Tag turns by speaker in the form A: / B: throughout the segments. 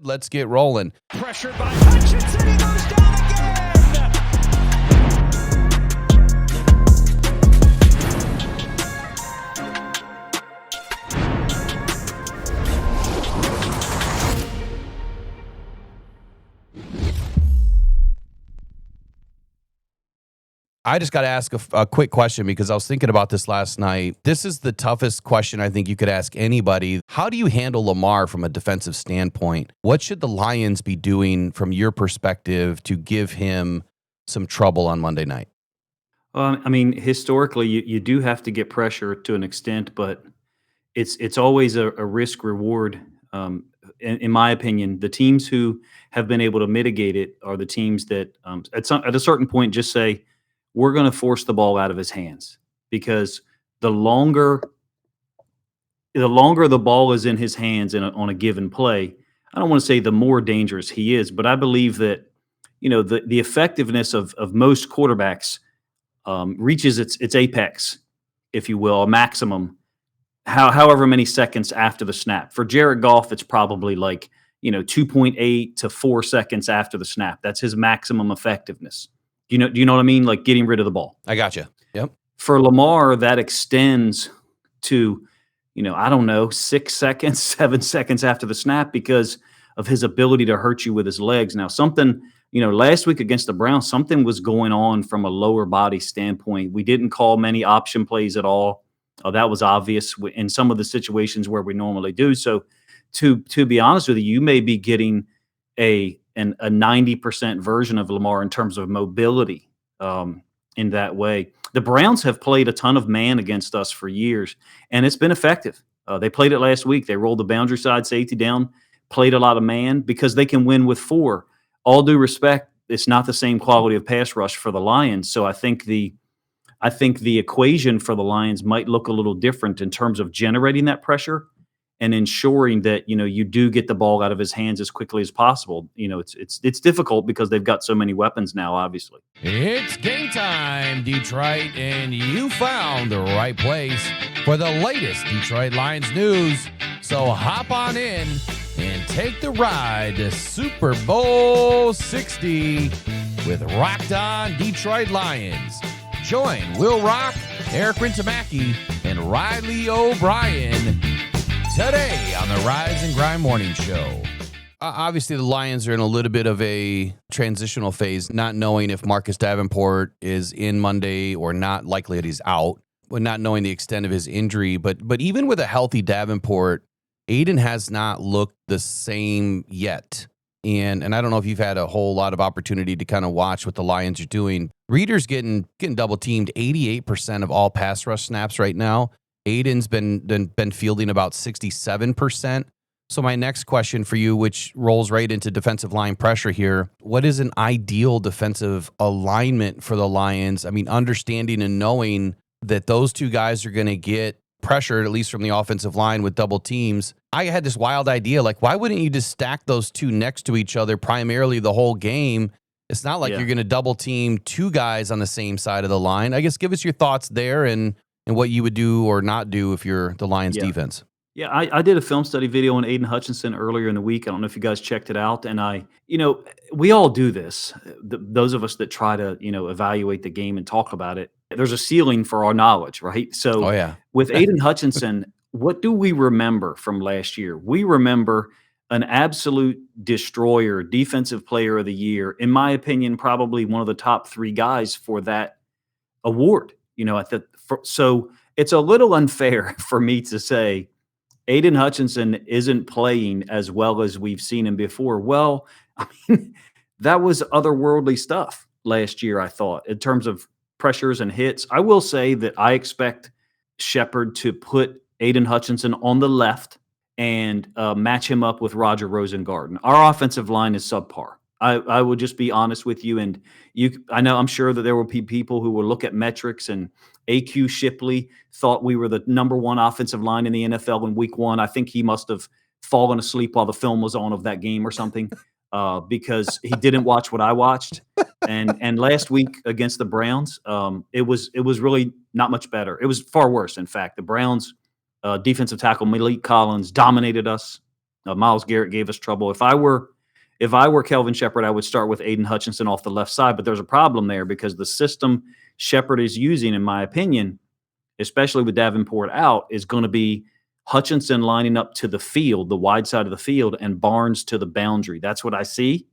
A: Let's get rolling.
B: Pressured by Hutchinson, he goes down again.
A: I just got to ask a quick question because I was thinking about this last night. This is the toughest question I think you could ask anybody. How do you handle Lamar from a defensive standpoint? What should the Lions be doing from your perspective to give him some trouble on Monday night?
C: I mean, historically, you do have to get pressure to an extent, but it's always a risk reward. In my opinion, the teams who have been able to mitigate it are the teams that at a certain point just say we're going to force the ball out of his hands, because the longer the ball is in his hands on a given play, I don't want to say the more dangerous he is, but I believe that the effectiveness of most quarterbacks reaches its apex, if you will, a maximum, however many seconds after the snap. For Jared Goff, it's probably like 2.8 to 4 seconds after the snap. That's his maximum effectiveness. Do you know what I mean? Like getting rid of the ball.
A: I got you. Yep.
C: For Lamar, that extends to I don't know, 6 seconds, 7 seconds after the snap, because of his ability to hurt you with his legs. Now, something last week against the Browns, something was going on from a lower body standpoint. We didn't call many option plays at all. That was obvious in some of the situations where we normally do. So, to be honest with you, you may be getting a 90% version of Lamar in terms of mobility in that way. The Browns have played a ton of man against us for years, and it's been effective. They played it last week. They rolled the boundary side safety down, played a lot of man because they can win with 4. All due respect, it's not the same quality of pass rush for the Lions. So I think the equation for the Lions might look a little different in terms of generating that pressure and ensuring that you do get the ball out of his hands as quickly as possible. It's difficult because they've got so many weapons now, obviously.
A: It's game time, Detroit, and you found the right place for the latest Detroit Lions news. So hop on in and take the ride to Super Bowl 60 with Rockhound Detroit Lions. Join Will Rock, Eric Rintamaki, and Riley O'Brien today on the Rise and Grind Morning Show. Obviously, the Lions are in a little bit of a transitional phase, not knowing if Marcus Davenport is in Monday or not. Likely that he's out, but not knowing the extent of his injury. But even with a healthy Davenport, Aiden has not looked the same yet. And I don't know if you've had a whole lot of opportunity to kind of watch what the Lions are doing. Reader's getting double teamed 88% of all pass rush snaps right now. Aiden's been fielding about 67%. So my next question for you, which rolls right into defensive line pressure here, what is an ideal defensive alignment for the Lions? I mean, understanding and knowing that those two guys are going to get pressured, at least from the offensive line with double teams. I had this wild idea, like, why wouldn't you just stack those two next to each other primarily the whole game? It's not like you're going to double team two guys on the same side of the line. I guess give us your thoughts there and what you would do or not do if you're the Lions defense.
C: Yeah, I did a film study video on Aiden Hutchinson earlier in the week. I don't know if you guys checked it out. And we all do this. Those of us that try to, evaluate the game and talk about it, there's a ceiling for our knowledge, right? So with Aiden Hutchinson, what do we remember from last year? We remember an absolute destroyer, defensive player of the year. In my opinion, probably one of the top 3 guys for that award. So it's a little unfair for me to say Aiden Hutchinson isn't playing as well as we've seen him before. Well, I mean, that was otherworldly stuff last year, I thought, in terms of pressures and hits. I will say that I expect Shepard to put Aiden Hutchinson on the left and match him up with Roger Rosengarten. Our offensive line is subpar. I will just be honest with you. And I'm sure that there will be people who will look at metrics, and AQ Shipley thought we were the number 1 offensive line in the NFL in week 1. I think he must have fallen asleep while the film was on of that game or something, because he didn't watch what I watched. And last week against the Browns, it was really not much better. It was far worse, in fact. The Browns defensive tackle Malik Collins dominated us. Myles Garrett gave us trouble. If I were Kelvin Shepard, I would start with Aiden Hutchinson off the left side. But there's a problem there because the system Shepard is using, in my opinion, especially with Davenport out, is going to be Hutchinson lining up to the field, the wide side of the field, and Barnes to the boundary. That's what I see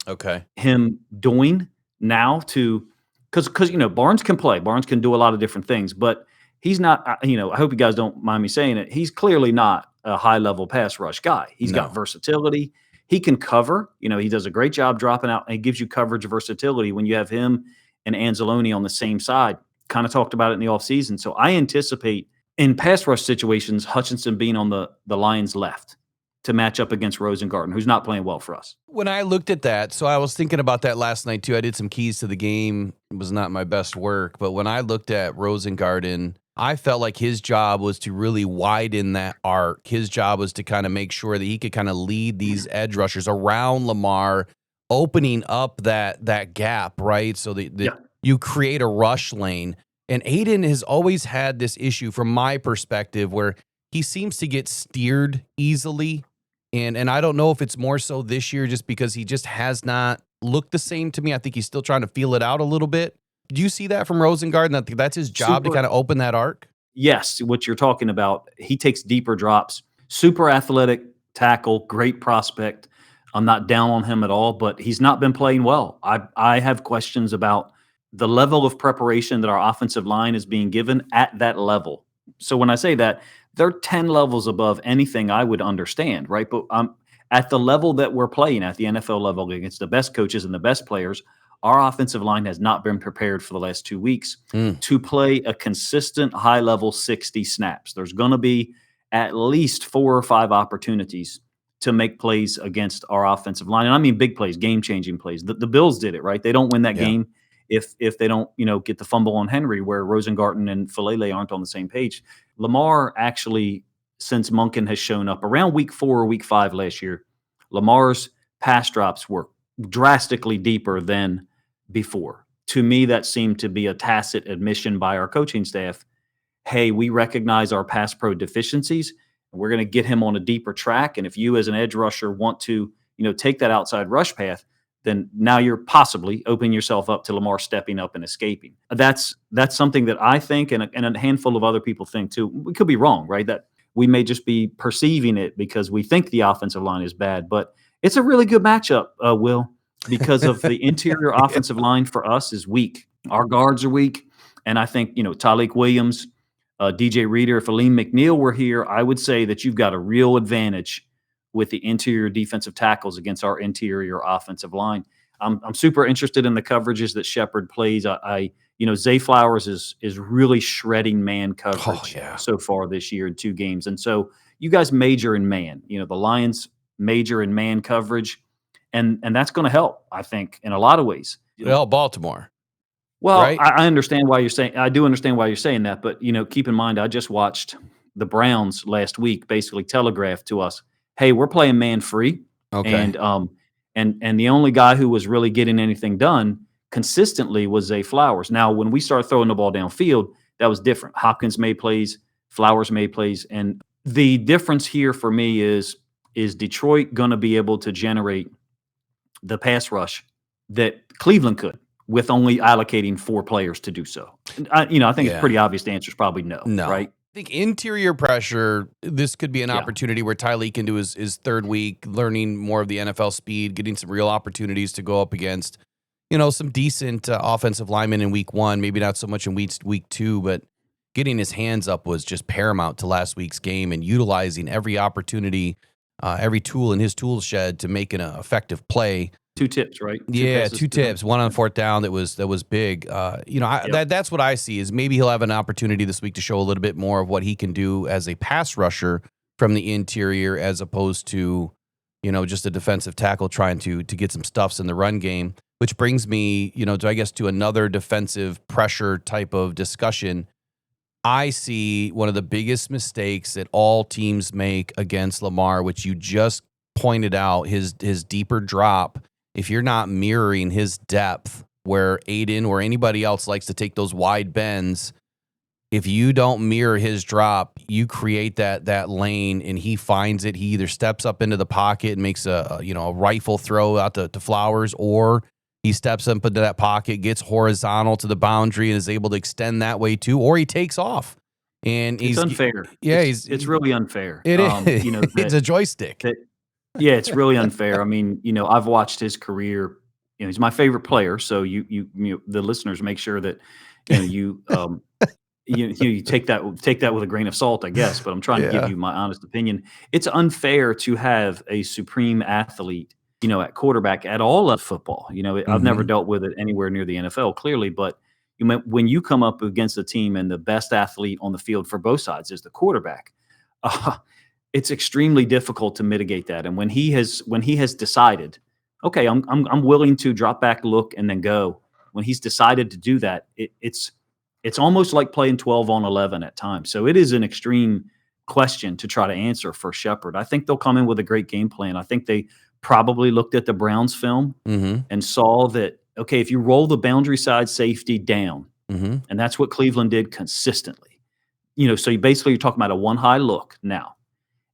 C: him doing now because Barnes can play. Barnes can do a lot of different things, but he's not, I hope you guys don't mind me saying it. He's clearly not a high-level pass rush guy. He's got versatility. He can cover. He does a great job dropping out, and he gives you coverage versatility when you have him and Anzalone on the same side. Kind of talked about it in the offseason. So I anticipate in pass rush situations, Hutchinson being on the Lions' left to match up against Rosengarten, who's not playing well for us.
A: When I looked at that, so I was thinking about that last night too. I did some keys to the game. It was not my best work, but when I looked at Rosengarten, I felt like his job was to really widen that arc. His job was to kind of make sure that he could kind of lead these edge rushers around Lamar, opening up that gap, right? So that you create a rush lane. And Aiden has always had this issue from my perspective where he seems to get steered easily. And I don't know if it's more so this year just because he just has not looked the same to me. I think he's still trying to feel it out a little bit. Do you see that from Rosengarten? That's his job to kind of open that arc?
C: Yes, what you're talking about. He takes deeper drops. Super athletic tackle, great prospect. I'm not down on him at all, but he's not been playing well. I have questions about the level of preparation that our offensive line is being given at that level. So when I say that, they're 10 levels above anything I would understand, right? But at the level that we're playing at, the NFL level, against the best coaches and the best players, our offensive line has not been prepared for the last 2 weeks to play a consistent high-level 60 snaps. There's going to be at least 4 or 5 opportunities to make plays against our offensive line. And I mean big plays, game-changing plays. The Bills did it, right? They don't win that game if they don't, get the fumble on Henry, where Rosengarten and Falele aren't on the same page. Lamar actually, since Monken has shown up around week 4 or week 5 last year, Lamar's pass drops were drastically deeper than before. To me, that seemed to be a tacit admission by our coaching staff. Hey, we recognize our pass pro deficiencies, and we're going to get him on a deeper track. And if you as an edge rusher want to, take that outside rush path, then now you're possibly opening yourself up to Lamar stepping up and escaping. That's something that I think, and a handful of other people think too. We could be wrong, right? That we may just be perceiving it because we think the offensive line is bad, but it's a really good matchup, Will, because of the interior offensive line for us is weak. Our guards are weak, and I think, Tyleik Williams, DJ Reader, if Aleem McNeil were here, I would say that you've got a real advantage with the interior defensive tackles against our interior offensive line. I'm super interested in the coverages that Shepard plays. Zay Flowers is really shredding man coverage so far this year in 2 games. And so you guys major in man. The Lions major in man coverage, and that's going to help, I think, in a lot of ways.
A: Well, Baltimore.
C: Well,
A: right?
C: I understand why you're saying. I do understand why you're saying that, but keep in mind, I just watched the Browns last week basically telegraph to us, hey, we're playing man free.
A: Okay.
C: And the only guy who was really getting anything done consistently was Zay Flowers. Now, when we started throwing the ball downfield, that was different. Hopkins made plays, Flowers made plays. And the difference here for me is Detroit going to be able to generate the pass rush that Cleveland could with only allocating 4 players to do so? I think it's pretty obvious the answer is probably no, right?
A: I think interior pressure, this could be an opportunity where Tyleik can do his third week, learning more of the NFL speed, getting some real opportunities to go up against, some decent offensive linemen in week 1, maybe not so much in week 2, but getting his hands up was just paramount to last week's game and utilizing every opportunity, every tool in his tool shed to make an effective play.
C: 2 tips, right?
A: 2 tips. 1 on 4th down that was big. That's what I see is maybe he'll have an opportunity this week to show a little bit more of what he can do as a pass rusher from the interior, as opposed to just a defensive tackle trying to get some stuffs in the run game. Which brings me to another defensive pressure type of discussion. I see one of the biggest mistakes that all teams make against Lamar, which you just pointed out, his deeper drop. If you're not mirroring his depth, where Aiden or anybody else likes to take those wide bends, if you don't mirror his drop, you create that lane and he finds it. He either steps up into the pocket and makes a rifle throw out to Flowers, or he steps up into that pocket, gets horizontal to the boundary and is able to extend that way too, or he takes off. And
C: It's unfair.
A: Yeah,
C: it's really unfair.
A: It is. It's a joystick.
C: Yeah, it's really unfair. I mean, I've watched his career. He's my favorite player. So the listeners, make sure that you take that with a grain of salt, I guess. But I'm trying to give you my honest opinion. It's unfair to have a supreme athlete, at quarterback at all of football. I've never dealt with it anywhere near the NFL, clearly, but when you come up against a team and the best athlete on the field for both sides is the quarterback, it's extremely difficult to mitigate that. And when he has decided, okay, I'm willing to drop back, look, and then go. When he's decided to do that, it's almost like playing 12 on 11 at times. So it is an extreme question to try to answer for Shepard. I think they'll come in with a great game plan. I think they probably looked at the Browns film and saw that, okay, if you roll the boundary side safety down, and that's what Cleveland did consistently, so you're talking about a one high look now.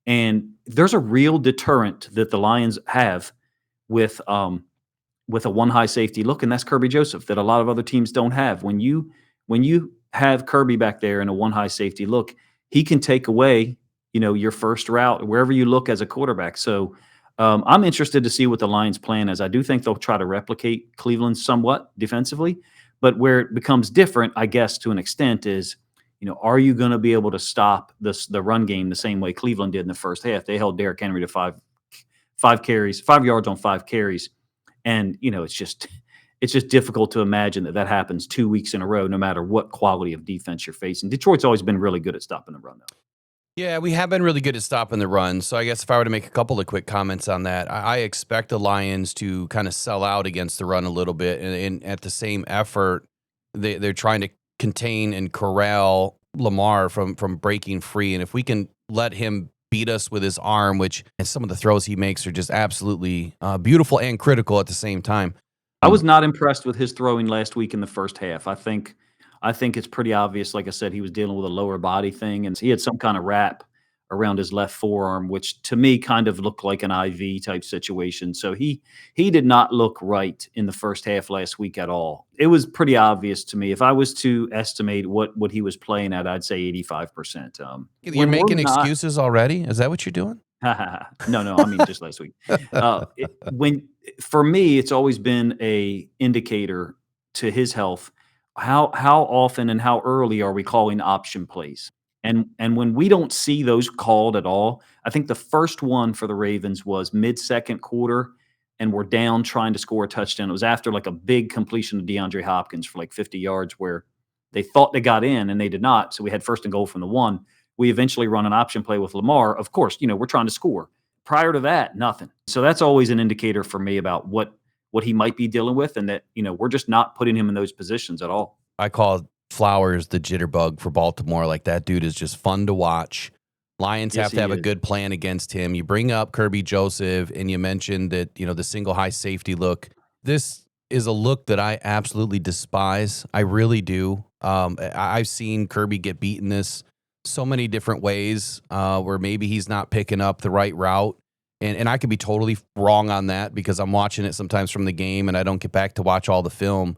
C: And there's a real deterrent that the Lions have with a one high safety look, and that's Kirby Joseph, that a lot of other teams don't have. When you have Kirby back there in a one high safety look, he can take away, your first route wherever you look as a quarterback. So I'm interested to see what the Lions' plan is. I do think they'll try to replicate Cleveland somewhat defensively, but where it becomes different, I guess, to an extent is, are you going to be able to stop the run game the same way Cleveland did in the first half? They held Derrick Henry to 5 yards on 5 carries. And, it's just difficult to imagine that happens 2 weeks in a row, no matter what quality of defense you're facing. Detroit's always been really good at stopping the run, though.
A: Yeah, we have been really good at stopping the run. So I guess if I were to make a couple of quick comments on that, I expect the Lions to kind of sell out against the run a little bit. And at the same effort, they're trying to contain and corral Lamar from breaking free. And if we can let him beat us with his arm, and some of the throws he makes are just absolutely beautiful and critical at the same time.
C: I was not impressed with his throwing last week in the first half. I think it's pretty obvious. Like I said, he was dealing with a lower body thing, and he had some kind of wrap around his left forearm, which to me kind of looked like an IV type situation. So he did not look right in the first half last week at all. It was pretty obvious to me. If I was to estimate what he was playing at, I'd say 85%.
A: You're making excuses already? Is that what you're doing?
C: No, I mean just last week. For me, it's always been a indicator to his health. How often and how early are we calling option plays? And when we don't see those called at all, I think the first one for the Ravens was mid-second quarter, and we're down trying to score a touchdown. It was after like a big completion of DeAndre Hopkins for like 50 yards where they thought they got in and they did not. So we had first and goal from the 1. We eventually run an option play with Lamar. Of course, we're trying to score. Prior to that, nothing. So that's always an indicator for me about what he might be dealing with, and that, we're just not putting him in those positions at all.
A: I call Flowers the jitterbug for Baltimore. Like, that dude is just fun to watch. Lions have to have a good plan against him. You bring up Kirby Joseph, and you mentioned that, the single high safety look. This is a look that I absolutely despise. I really do. I've seen Kirby get beaten this so many different ways where maybe he's not picking up the right route. And I could be totally wrong on that because I'm watching it sometimes from the game and I don't get back to watch all the film.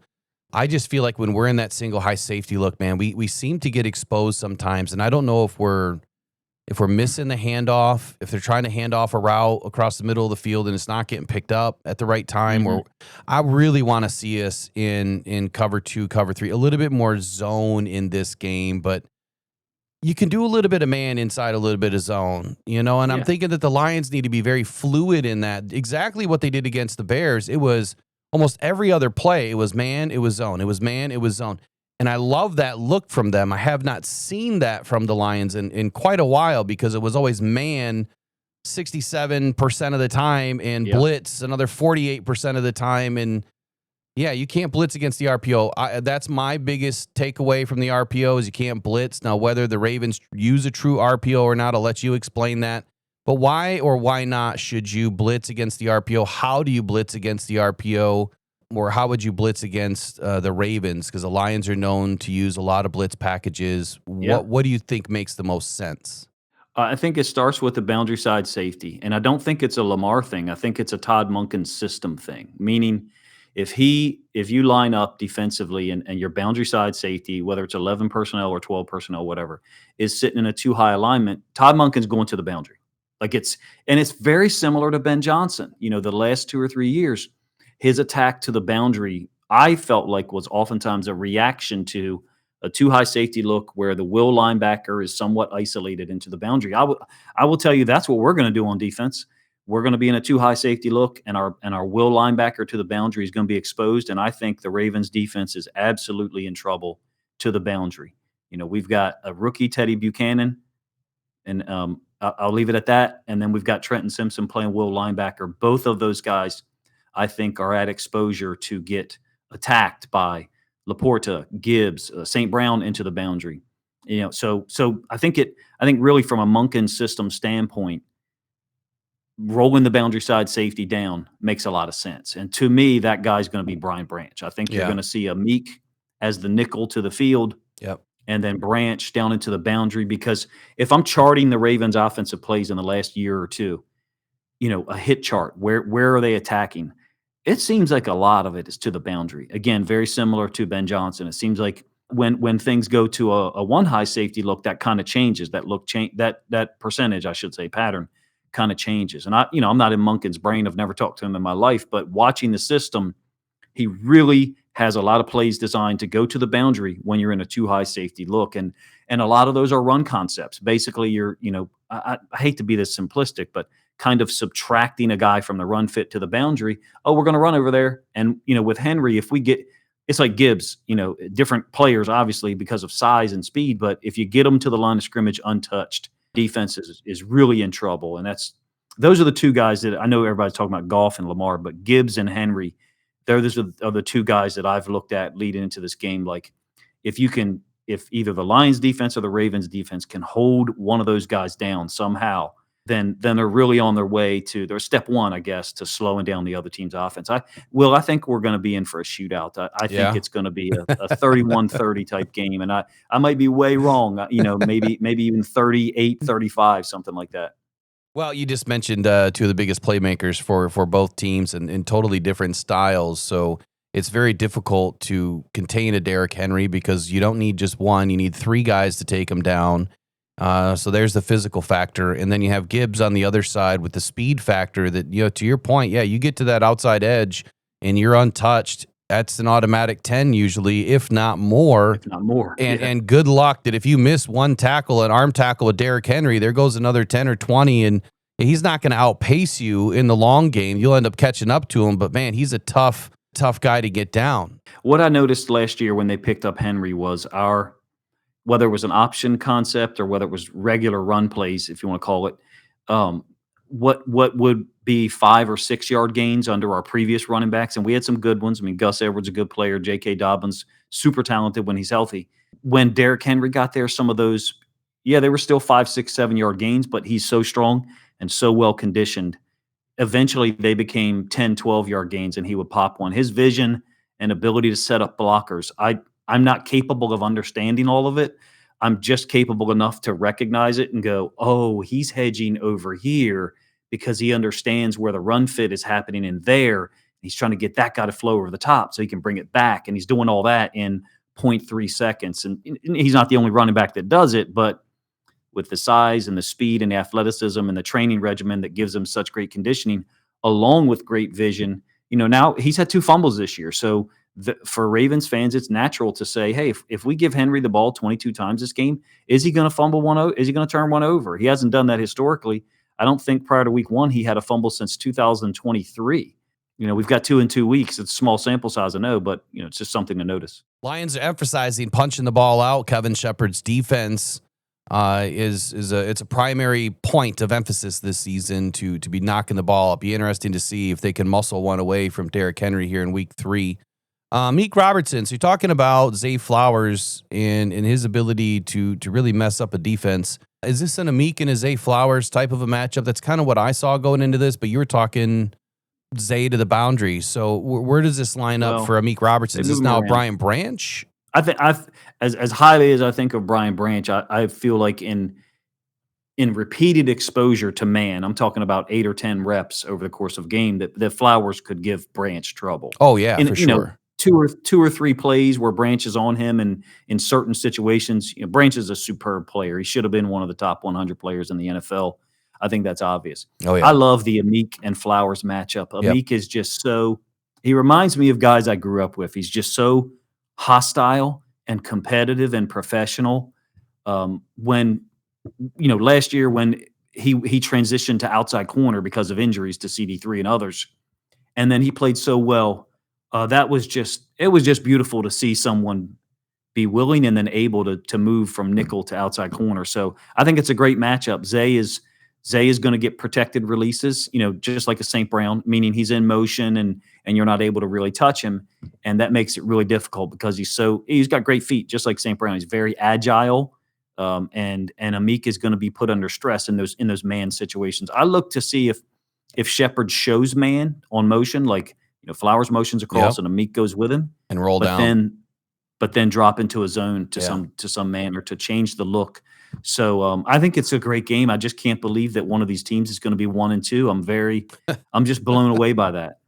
A: I just feel like when we're in that single high safety look, man, we seem to get exposed sometimes. And I don't know if we're missing the handoff, if they're trying to hand off a route across the middle of the field and it's not getting picked up at the right time. Or I really want to see us in cover 2, cover 3, a little bit more zone in this game, but you can do a little bit of man inside a little bit of zone, and I'm thinking that the Lions need to be very fluid in that. Exactly what they did against the Bears. It was almost every other play. It was man, it was zone. It was man, it was zone. And I love that look from them. I have not seen that from the Lions in quite a while because it was always man 67% of the time and blitz another 48% of the time. And yeah, you can't blitz against the RPO. That's my biggest takeaway from the RPO is you can't blitz. Now, whether the Ravens use a true RPO or not, I'll let you explain that. But why or why not should you blitz against the RPO? How do you blitz against the RPO? or how would you blitz against the Ravens? Because the Lions are known to use a lot of blitz packages.
C: Yeah.
A: What do you think makes the most sense?
C: I think it starts with the boundary side safety, and I don't think it's a Lamar thing. I think it's a Todd Monken system thing. Meaning, if you line up defensively and your boundary side safety, whether it's 11 personnel or 12 personnel, whatever, is sitting in a too high alignment, Todd Monken's going to the boundary. It's very similar to Ben Johnson. The last 2 or 3 years, his attack to the boundary, I felt like was oftentimes a reaction to a too high safety look where the will linebacker is somewhat isolated into the boundary. I will tell you that's what we're going to do on defense. We're going to be in a too high safety look, and our will linebacker to the boundary is going to be exposed. And I think the Ravens defense is absolutely in trouble to the boundary. We've got a rookie Teddy Buchanan, and I'll leave it at that. And then we've got Trenton Simpson playing will linebacker. Both of those guys, I think, are at exposure to get attacked by Laporta, Gibbs, St. Brown into the boundary. So I think really from a Monken system standpoint, rolling the boundary side safety down makes a lot of sense. And to me, that guy's going to be Brian Branch. I think you're going to see a Meek as the nickel to the field.
A: Yep.
C: And then Branch down into the boundary, because if I'm charting the Ravens offensive plays in the last year or two, a hit chart, where are they attacking? It seems like a lot of it is to the boundary. Again, very similar to Ben Johnson. It seems like when things go to a one high safety look, that kind of changes. That percentage, I should say, pattern kind of changes. And I'm not in Monken's brain. I've never talked to him in my life, but watching the system, he really has a lot of plays designed to go to the boundary when you're in a too high safety look. And a lot of those are run concepts. Basically, I hate to be this simplistic, but kind of subtracting a guy from the run fit to the boundary. Oh, we're going to run over there. And, with Henry, it's like Gibbs, different players, obviously, because of size and speed. But if you get them to the line of scrimmage untouched, defense is really in trouble. And those are the two guys that I know everybody's talking about Goff and Lamar, but Gibbs and Henry, those are the two guys that I've looked at leading into this game. Like, if either the Lions defense or the Ravens defense can hold one of those guys down somehow, then they're really on their way to their step one, I guess, to slowing down the other team's offense. I think we're going to be in for a shootout. I think it's going to be a 31-30 type game, and I might be way wrong. Maybe even 38-35, something like that.
A: Well, you just mentioned two of the biggest playmakers for both teams and in totally different styles. So it's very difficult to contain a Derrick Henry because you don't need just one. You need three guys to take him down. So there's the physical factor. And then you have Gibbs on the other side with the speed factor that, to your point, you get to that outside edge and you're untouched. That's an automatic 10 usually, if not more. And good luck that if you miss one tackle, an arm tackle with Derrick Henry, there goes another 10 or 20, and he's not going to outpace you in the long game. You'll end up catching up to him, but man, he's a tough guy to get down. What
C: I noticed last year when they picked up Henry was whether it was an option concept or whether it was regular run plays, if you want to call it, what would be 5 or 6 yard gains under our previous running backs. And we had some good ones. I mean, Gus Edwards, a good player. J.K. Dobbins, super talented when he's healthy. When Derrick Henry got there, some of those, they were still 5, 6, 7 yard gains, but he's so strong and so well conditioned. Eventually, they became 10, 12 yard gains, and he would pop one. His vision and ability to set up blockers, I'm not capable of understanding all of it. I'm just capable enough to recognize it and go, oh, he's hedging over here because he understands where the run fit is happening in there. He's trying to get that guy to flow over the top so he can bring it back. And he's doing all that in 0.3 seconds. And he's not the only running back that does it, but with the size and the speed and the athleticism and the training regimen that gives him such great conditioning, along with great vision, now he's had 2 fumbles this year. So for Ravens fans, it's natural to say, hey, if we give Henry the ball 22 times this game, is he going to fumble one? Is he going to turn one over? He hasn't done that historically. I don't think prior to week 1 he had a fumble since 2023. We've got 2 in 2 weeks. It's a small sample size, I know, but it's just something to notice.
A: Lions are emphasizing punching the ball out. Kevin Shepherd's defense it's a primary point of emphasis this season to be knocking the ball. It'll be interesting to see if they can muscle one away from Derrick Henry here in week 3. Meek Robertson, so you're talking about Zay Flowers and his ability to really mess up a defense. Is this an Meek and a Zay Flowers type of a matchup? That's kind of what I saw going into this, but you were talking Zay to the boundary. So where does this line up
C: Well,
A: for Amik Robertson?
C: they
A: Is
C: move
A: this
C: him
A: now
C: around.
A: Brian Branch?
C: I think as highly as I think of Brian Branch, I feel like in repeated exposure to man, I'm talking about 8 or 10 reps over the course of a game, that Flowers could give Branch trouble.
A: Oh, yeah,
C: And
A: for sure.
C: two or three plays where Branch is on him, and in certain situations, Branch is a superb player. He should have been one of the top 100 players in the NFL. I think that's obvious.
A: Oh, yeah.
C: I love the Amik and Flowers matchup.
A: Yep.
C: Amik is just he reminds me of guys I grew up with. He's just so hostile and competitive and professional. When last year when he transitioned to outside corner because of injuries to CD3 and others, and then he played so well. It was just beautiful to see someone be willing and then able to move from nickel to outside corner. So I think it's a great matchup. Zay is going to get protected releases, just like a St. Brown, meaning he's in motion and you're not able to really touch him, and that makes it really difficult because he's got great feet, just like St. Brown. He's very agile. And Amik is going to be put under stress in those man situations. I look to see if Shepard shows man on motion, like Flowers motions across and Amik goes with him
A: and roll down,
C: but then drop into a zone to some man or to change the look. So I think it's a great game. I just can't believe that one of these teams is going to be 1-2. I'm just blown away by that.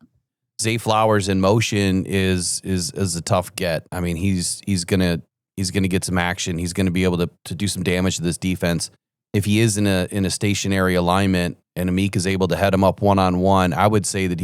A: Zay Flowers in motion is a tough get. I mean, he's gonna get some action. He's gonna be able to do some damage to this defense. If he is in a stationary alignment and Amik is able to head him up 1-on-1, I would say that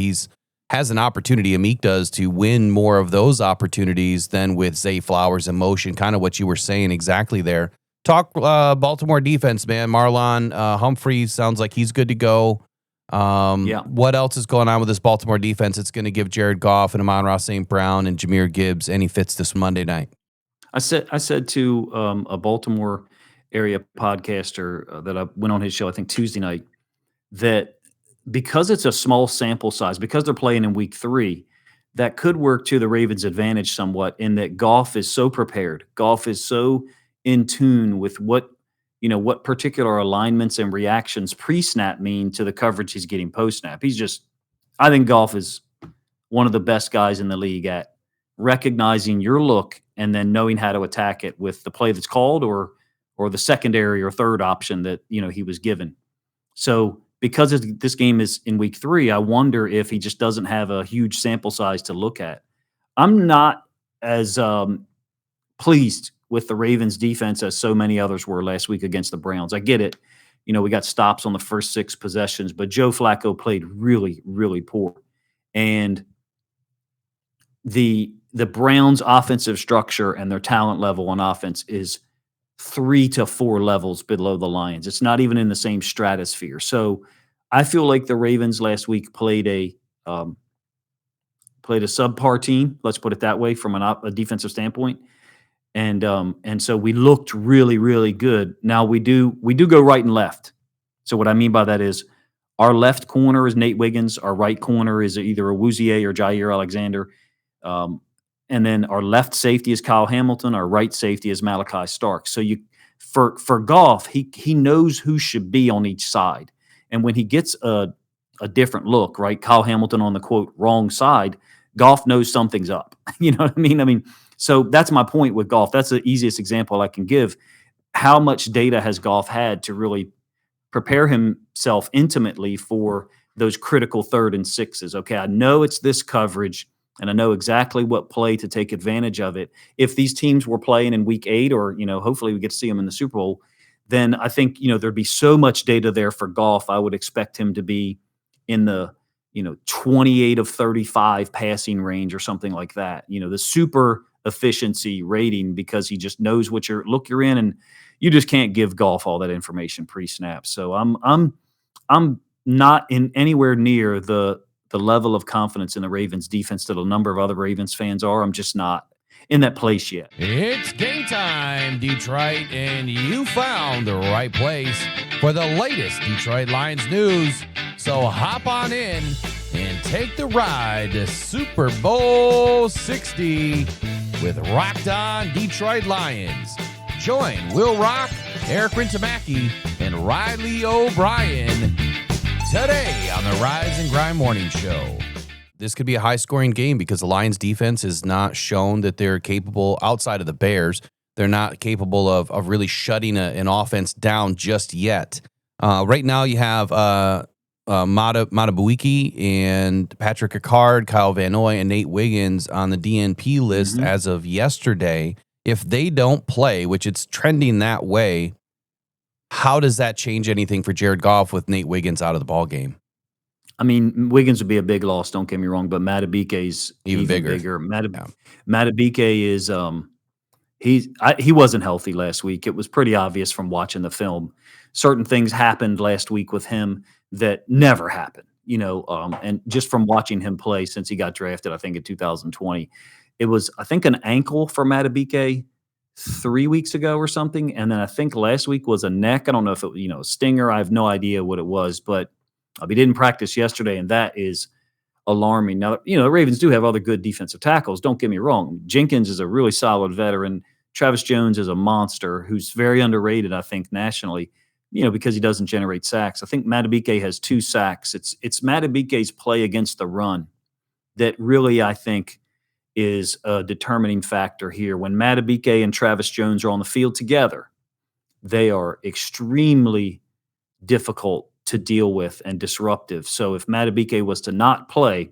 A: has an opportunity, Amik does, to win more of those opportunities than with Zay Flowers in motion. Kind of what you were saying exactly there. Talk Baltimore defense, man. Marlon Humphrey sounds like he's good to go. What else is going on with this Baltimore defense? It's going to give Jared Goff and Amon-Ra St. Brown and Jahmyr Gibbs any fits this Monday night.
C: I said to a Baltimore area podcaster that I went on his show, I think Tuesday night, that because it's a small sample size, because they're playing in week 3, that could work to the Ravens' advantage somewhat in that Goff is so prepared. Goff is so in tune with what particular alignments and reactions pre-snap mean to the coverage he's getting post-snap. I think Goff is one of the best guys in the league at recognizing your look and then knowing how to attack it with the play that's called or the secondary or third option that he was given. So because this game is in week 3, I wonder if he just doesn't have a huge sample size to look at. I'm not as pleased with the Ravens defense as so many others were last week against the Browns. I get it. We got stops on the first 6 possessions, but Joe Flacco played really, really poor. And the Browns' offensive structure and their talent level on offense is 3 to 4 levels below the Lions. It's not even in the same stratosphere. So I feel like the Ravens last week played a subpar team. Let's put it that way from a defensive standpoint. And so we looked really, really good. Now we do go right and left. So what I mean by that is our left corner is Nate Wiggins. Our right corner is either Awuzie or Jair Alexander. And then our left safety is Kyle Hamilton. Our right safety is Malachi Stark. So for Goff, he knows who should be on each side. And when he gets a different look, right, Kyle Hamilton on the quote wrong side, Goff knows something's up. You know what I mean? So that's my point with Goff. That's the easiest example I can give. How much data has Goff had to really prepare himself intimately for those critical 3rd and 6s? Okay, I know it's this coverage, and I know exactly what play to take advantage of it. If these teams were playing in week 8 or, hopefully we get to see them in the Super Bowl, then I think, there'd be so much data there for Goff. I would expect him to be in the, 28 of 35 passing range or something like that. The super efficiency rating, because he just knows what you're in, and you just can't give Goff all that information pre-snap. So I'm not in anywhere near the level of confidence in the Ravens defense that a number of other Ravens fans are. I'm just not in that place yet.
A: It's game time, Detroit, and you found the right place for the latest Detroit Lions news. So hop on in and take the ride to Super Bowl 60 with Rocked On Detroit Lions. Join Will Rock, Eric Rintamaki, and Riley O'Brien today on the Rise and Grind Morning Show. this could be a high-scoring game because the Lions' defense has not shown that they're capable, outside of the Bears, they're not capable of really shutting an offense down just yet. Right now, you have Matabuiki and Patrick Ricard, Kyle Van Noy, and Nate Wiggins on the DNP list as of yesterday. If they don't play, which it's trending that way, how does that change anything for Jared Goff with Nate Wiggins out of the ball game?
C: I mean, Wiggins would be a big loss, don't get me wrong, but Matabike's even bigger. Matabike is he wasn't healthy last week. It was pretty obvious from watching the film. Certain things happened last week with him that never happened, and just from watching him play since he got drafted, I think in 2020, it was, I think, an ankle for Matabike 3 weeks ago or something. And then I think last week was a neck. I don't know if it was, a stinger. I have no idea what it was, but he didn't practice yesterday, and that is alarming. Now, the Ravens do have other good defensive tackles. Don't get me wrong. Jenkins is a really solid veteran. Travis Jones is a monster who's very underrated, I think, nationally, because he doesn't generate sacks. I think Matabike has 2 sacks. It's Matabike's play against the run that really, I think, is a determining factor here. When Matabike and Travis Jones are on the field together, they are extremely difficult to deal with and disruptive. So if Matabike was to not play,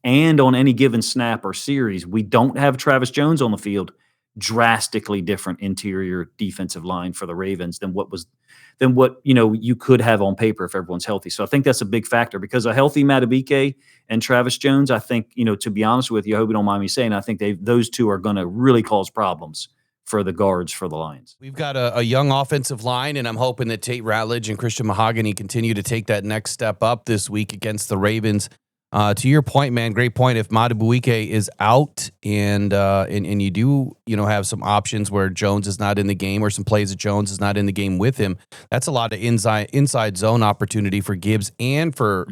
C: and on any given snap or series, we don't have Travis Jones on the field, drastically different interior defensive line for the Ravens than what you could have on paper if everyone's healthy. So I think that's a big factor, because a healthy Matabike and Travis Jones, I think, to be honest with you, I hope you don't mind me saying, I think those two are going to really cause problems for the guards for the Lions.
A: We've got a young offensive line, and I'm hoping that Tate Ratledge and Christian Mahogany continue to take that next step up this week against the Ravens. To your point, man, great point. If Matabuike is out and you do, have some options where Jones is not in the game, or some plays that Jones is not in the game with him, that's a lot of inside zone opportunity for Gibbs and for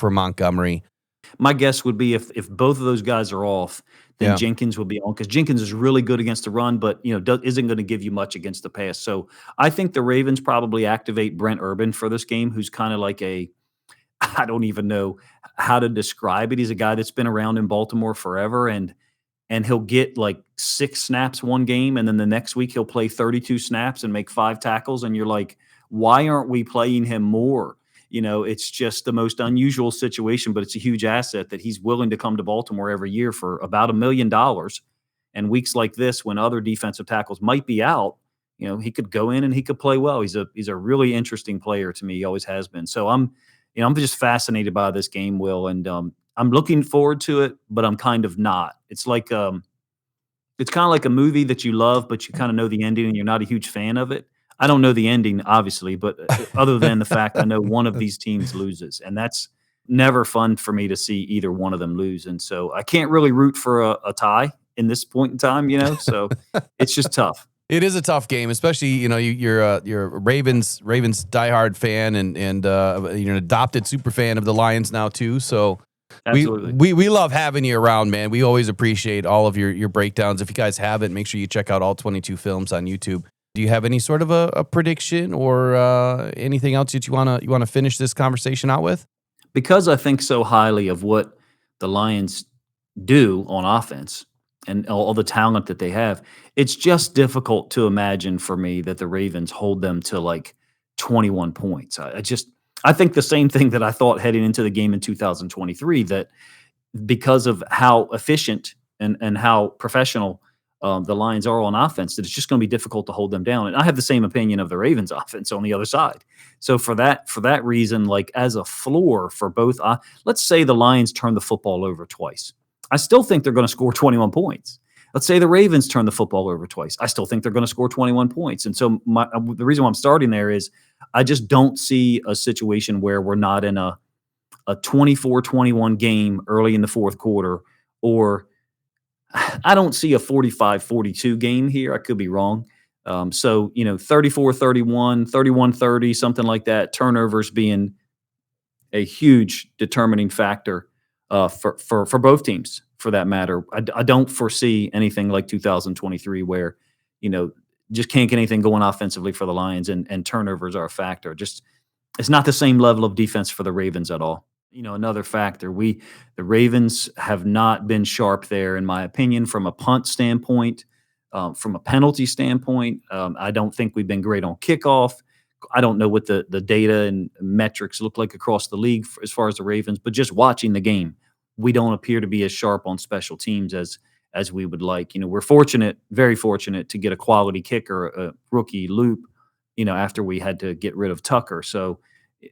A: Montgomery.
C: My guess would be if both of those guys are off, then Jenkins will be on, because Jenkins is really good against the run, but isn't going to give you much against the pass. So I think the Ravens probably activate Brent Urban for this game, who's kind of like I don't even know how to describe it. He's a guy that's been around in Baltimore forever, and he'll get like 6 snaps one game, and then the next week he'll play 32 snaps and make 5 tackles, and you're like, why aren't we playing him more? It's just the most unusual situation, but it's a huge asset that he's willing to come to Baltimore every year for about $1 million. And weeks like this, when other defensive tackles might be out, he could go in and he could play well. He's a really interesting player to me. He always has been. So I'm just fascinated by this game, Will, and I'm looking forward to it, but I'm kind of not. It's like it's kind of like a movie that you love, but you kind of know the ending and you're not a huge fan of it. I don't know the ending, obviously, but other than the fact I know one of these teams loses, and that's never fun for me to see either one of them lose. And so I can't really root for a tie in this point in time, so it's just tough.
A: It is a tough game, especially, you're a Ravens diehard fan, and you're an adopted super fan of the Lions now too. So
C: Absolutely.
A: we love having you around, man. We always appreciate all of your breakdowns. If you guys haven't, make sure you check out all 22 films on YouTube. Do you have any sort of a prediction or anything else that you wanna finish this conversation out with?
C: Because I think so highly of what the Lions do on offense and all the talent that they have, it's just difficult to imagine for me that the Ravens hold them to like 21 points. I think the same thing that I thought heading into the game in 2023, that because of how efficient and how professional the Lions are on offense, that it's just going to be difficult to hold them down. And I have the same opinion of the Ravens offense on the other side. So for that reason, like as a floor for both, let's say the Lions turn the football over twice. I still think they're going to score 21 points. Let's say the Ravens turn the football over twice. I still think they're going to score 21 points. And so the reason why I'm starting there is I just don't see a situation where we're not in a 24-21 game early in the fourth quarter, or I don't see a 45-42 game here. I could be wrong. So, 34-31, 31-30, something like that. Turnovers being a huge determining factor for both teams, for that matter. I don't foresee anything like 2023 where, just can't get anything going offensively for the Lions, and turnovers are a factor. Just, it's not the same level of defense for the Ravens at all. Another factor. The Ravens have not been sharp there, in my opinion, from a punt standpoint, from a penalty standpoint. I don't think we've been great on kickoff. I don't know what the data and metrics look like across the league as far as the Ravens, but just watching the game, we don't appear to be as sharp on special teams as we would like. We're fortunate, very fortunate, to get a quality kicker, a rookie Loop. After we had to get rid of Tucker, so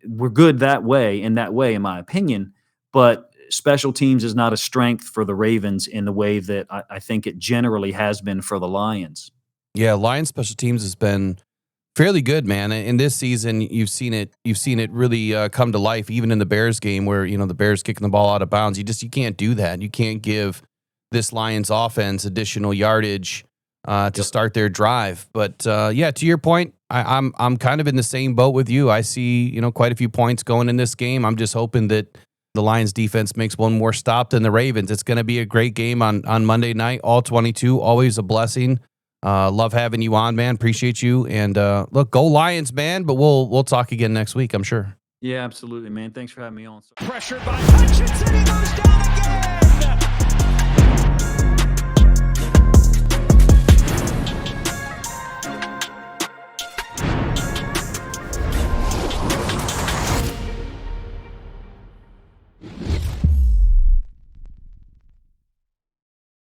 C: we're good that way, in my opinion. But special teams is not a strength for the Ravens in the way that I think it generally has been for the Lions.
A: Yeah, Lions special teams has been fairly good, man. In this season, you've seen it really come to life, even in the Bears game where, the Bears kicking the ball out of bounds. You can't do that. You can't give this Lions offense additional yardage to start their drive. But yeah, to your point, I'm kind of in the same boat with you. I see, quite a few points going in this game. I'm just hoping that the Lions defense makes one more stop than the Ravens. It's going to be a great game on Monday night, all 22, always a blessing. Love having you on, man. Appreciate you. And look, go Lions, man. But we'll talk again next week, I'm sure.
C: Yeah, absolutely, man. Thanks for having me on.
B: Pressured by Hutchinson, he goes down again.